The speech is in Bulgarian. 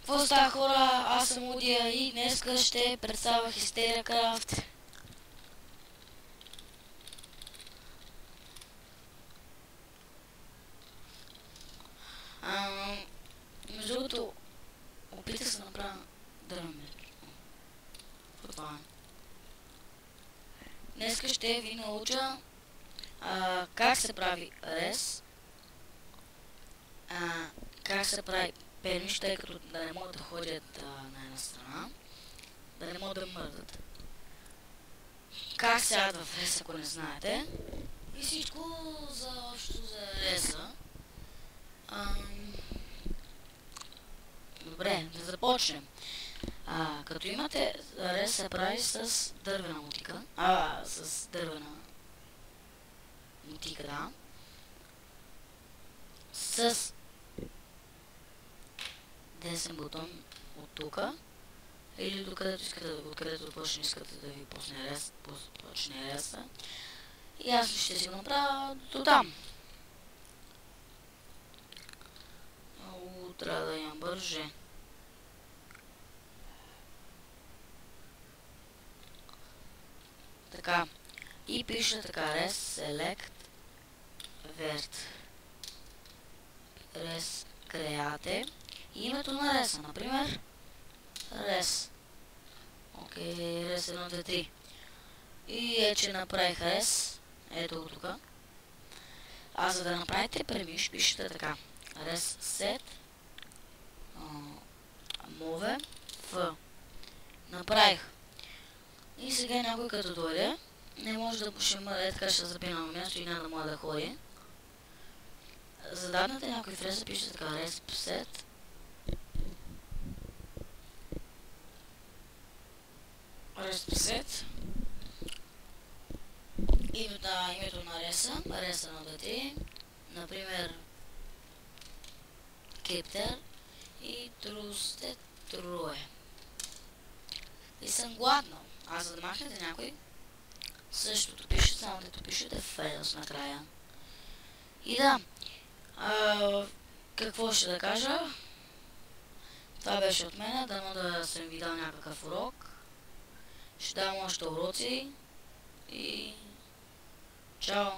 Какво става, хора? Аз съм Удия и днеска ще представя Hysteria Craft. Между другото, опитах се да направя дървен. Това е. Днеска ще ви науча как се прави рез, как се прави пермиш, тъй като да не могат да ходят на една страна, да не могат да мърдат. Как се ядва в рез, ако не знаете. И всичко за общо за реза. Добре, да започнем. Като имате рез се прави с дървена мотика. С дървена мотика, да. С десен бутон от тука. Или докъдето искате, откъдето точно искате да ви почне реса. И аз ще си го направя до там. Много трябва да имам бърже. Така. И пише така, res select vert res create и името на реса, например res. Окей, res 1, 2, 3. И че направих рез, ето го тука. За да направите премиш, пишете така, res set move f. Направих. И сега някой като дойде, не може да ще така ще запина на място и няма да може да ходи. Зададнете някой фреса, пишете така resp set името на реса на дете, например Кептер и трусте труе. И съм гладна. За да махнете някой, същото пишете, само дето пишете фейлс накрая. И да, какво ще да кажа? Това беше от мене, дано да съм ви дал някакъв урок. Ще дам още уроци и чао!